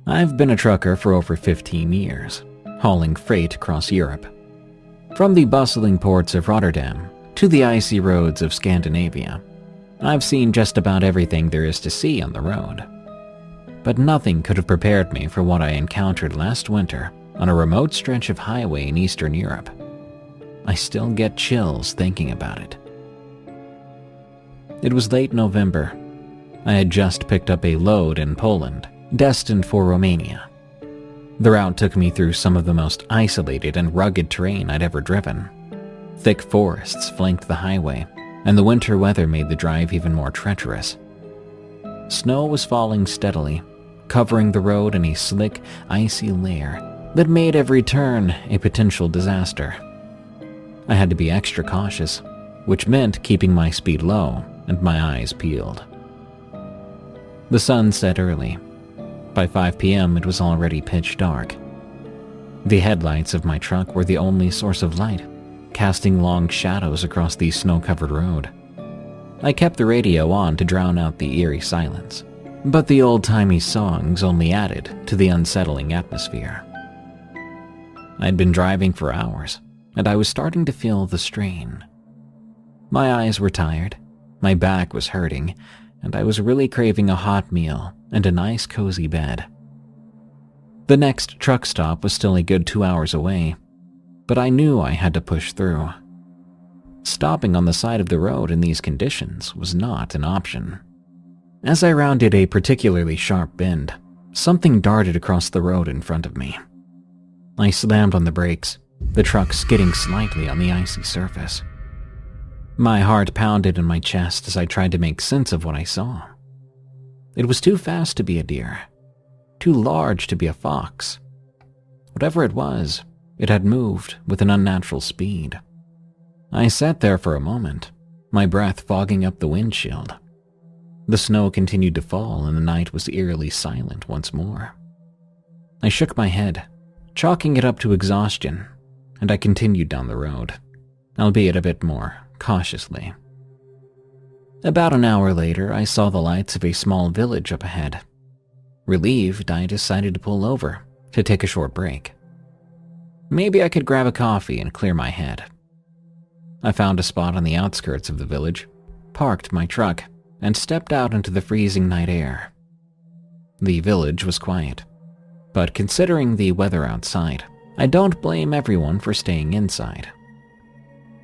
I've been a trucker for over 15 years, hauling freight across Europe. From the bustling ports of Rotterdam to the icy roads of Scandinavia, I've seen just about everything there is to see on the road. But nothing could have prepared me for what I encountered last winter on a remote stretch of highway in Eastern Europe. I still get chills thinking about it. It was late November. I had just picked up a load in Poland, destined for Romania. The route took me through some of the most isolated and rugged terrain I'd ever driven. Thick forests flanked the highway, and the winter weather made the drive even more treacherous. Snow was falling steadily, covering the road in a slick, icy layer that made every turn a potential disaster. I had to be extra cautious, which meant keeping my speed low and my eyes peeled. The sun set early. By 5 p.m., it was already pitch dark. The headlights of my truck were the only source of light, casting long shadows across the snow-covered road. I kept the radio on to drown out the eerie silence, but the old-timey songs only added to the unsettling atmosphere. I'd been driving for hours, and I was starting to feel the strain. My eyes were tired, my back was hurting, and I was really craving a hot meal and a nice cozy bed. The next truck stop was still a good 2 hours away, but I knew I had to push through. Stopping on the side of the road in these conditions was not an option. As I rounded a particularly sharp bend, something darted across the road in front of me. I slammed on the brakes, the truck skidding slightly on the icy surface. My heart pounded in my chest as I tried to make sense of what I saw. It was too fast to be a deer, too large to be a fox. Whatever it was, it had moved with an unnatural speed. I sat there for a moment, my breath fogging up the windshield. The snow continued to fall and the night was eerily silent once more. I shook my head, chalking it up to exhaustion, and I continued down the road, albeit a bit more cautiously. About an hour later, I saw the lights of a small village up ahead. Relieved, I decided to pull over to take a short break. Maybe I could grab a coffee and clear my head. I found a spot on the outskirts of the village, parked my truck, and stepped out into the freezing night air. The village was quiet, but considering the weather outside, I don't blame everyone for staying inside.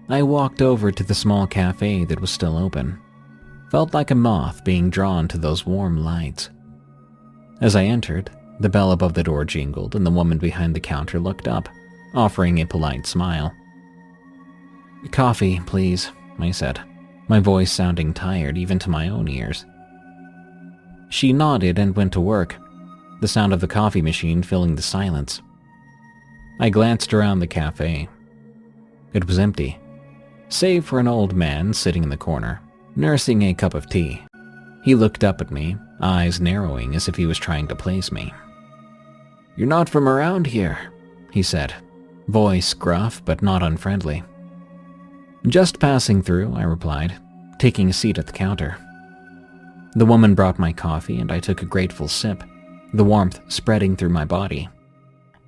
I walked over to the small cafe that was still open, felt like a moth being drawn to those warm lights. As I entered, the bell above the door jingled and the woman behind the counter looked up, offering a polite smile. "Coffee, please," I said, my voice sounding tired even to my own ears. She nodded and went to work, the sound of the coffee machine filling the silence. I glanced around the cafe. It was empty, save for an old man sitting in the corner, nursing a cup of tea. He looked up at me, eyes narrowing as if he was trying to place me. "You're not from around here," he said, voice gruff but not unfriendly. "Just passing through," I replied, taking a seat at the counter. The woman brought my coffee and I took a grateful sip, the warmth spreading through my body.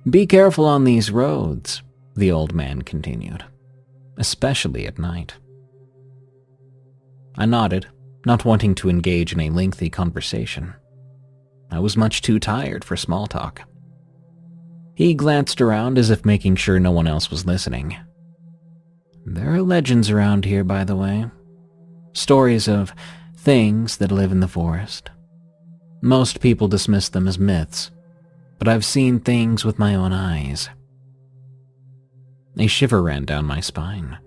"Be careful on these roads," the old man continued, "especially at night." I nodded, not wanting to engage in a lengthy conversation. I was much too tired for small talk. He glanced around as if making sure no one else was listening. "There are legends around here, by the way. Stories of things that live in the forest. Most people dismiss them as myths, but I've seen things with my own eyes." A shiver ran down my spine,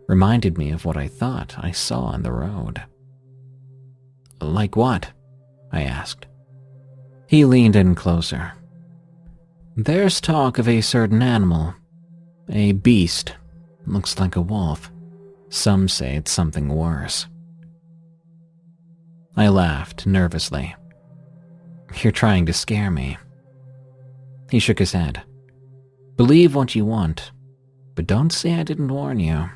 reminded me of what I thought I saw on the road. "Like what?" I asked. He leaned in closer. "There's talk of a certain animal, a beast, looks like a wolf. Some say it's something worse." I laughed nervously. "You're trying to scare me." He shook his head. "Believe what you want, but don't say I didn't warn you."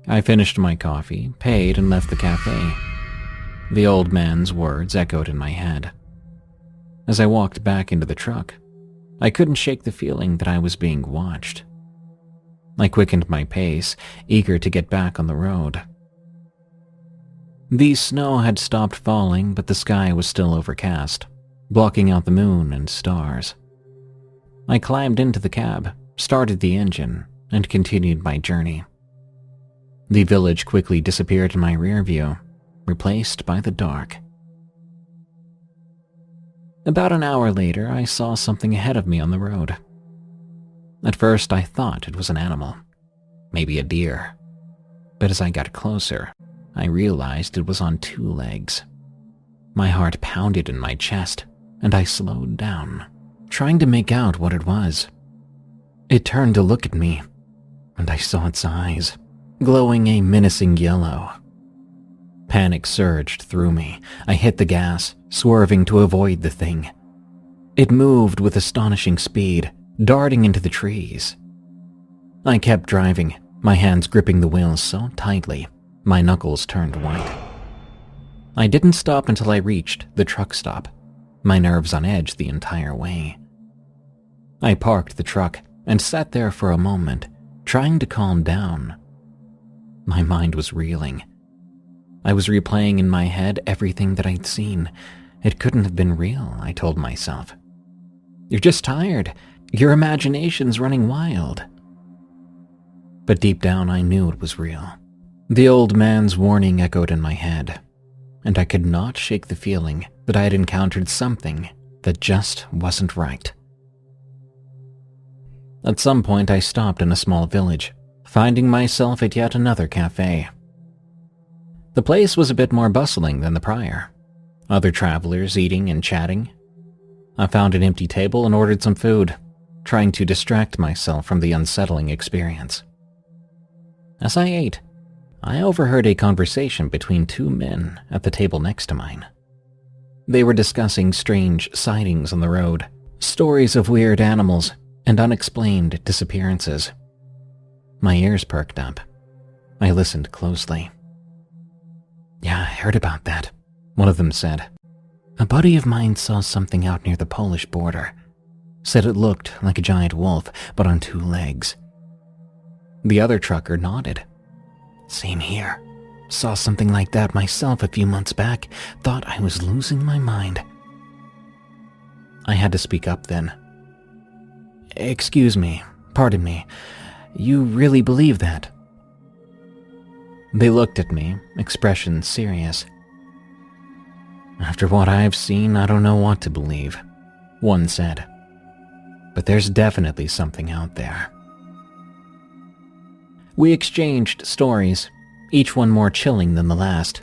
I finished my coffee, paid, and left the cafe. The old man's words echoed in my head. As I walked back into the truck, I couldn't shake the feeling that I was being watched. I quickened my pace, eager to get back on the road. The snow had stopped falling, but the sky was still overcast, blocking out the moon and stars. I climbed into the cab, started the engine, and continued my journey. The village quickly disappeared in my rear view, replaced by the dark. About an hour later, I saw something ahead of me on the road. At first, I thought it was an animal, maybe a deer. But as I got closer, I realized it was on 2 legs. My heart pounded in my chest, and I slowed down, trying to make out what it was. It turned to look at me, and I saw its eyes, glowing a menacing yellow. Panic surged through me. I hit the gas, swerving to avoid the thing. It moved with astonishing speed, darting into the trees. I kept driving, my hands gripping the wheels so tightly, my knuckles turned white. I didn't stop until I reached the truck stop, my nerves on edge the entire way. I parked the truck and sat there for a moment, trying to calm down. My mind was reeling. I was replaying in my head everything that I'd seen. It couldn't have been real, I told myself. You're just tired. Your imagination's running wild. But deep down, I knew it was real. The old man's warning echoed in my head, and I could not shake the feeling that I had encountered something that just wasn't right. At some point, I stopped in a small village, finding myself at yet another cafe. The place was a bit more bustling than the prior. Other travelers eating and chatting. I found an empty table and ordered some food, trying to distract myself from the unsettling experience. As I ate, I overheard a conversation between 2 men at the table next to mine. They were discussing strange sightings on the road, stories of weird animals, and unexplained disappearances. My ears perked up. I listened closely. "Yeah, I heard about that," one of them said. "A buddy of mine saw something out near the Polish border. Said it looked like a giant wolf, but on 2 legs. The other trucker nodded. "Same here. Saw something like that myself a few months back. Thought I was losing my mind." I had to speak up then. "Excuse me, pardon me. You really believe that?" They looked at me, expressions serious. "After what I've seen, I don't know what to believe," one said. "But there's definitely something out there." We exchanged stories, each one more chilling than the last.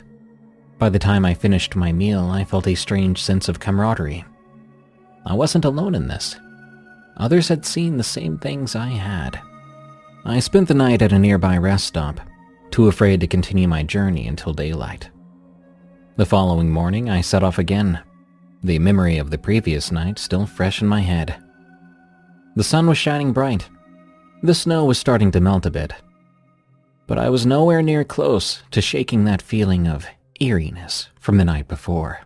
By the time I finished my meal, I felt a strange sense of camaraderie. I wasn't alone in this. Others had seen the same things I had. I spent the night at a nearby rest stop, too afraid to continue my journey until daylight. The following morning, I set off again, the memory of the previous night still fresh in my head. The sun was shining bright. The snow was starting to melt a bit. But I was nowhere near close to shaking that feeling of eeriness from the night before.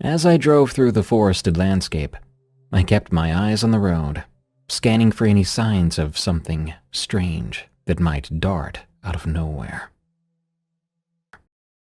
As I drove through the forested landscape, I kept my eyes on the road, scanning for any signs of something strange that might dart out of nowhere.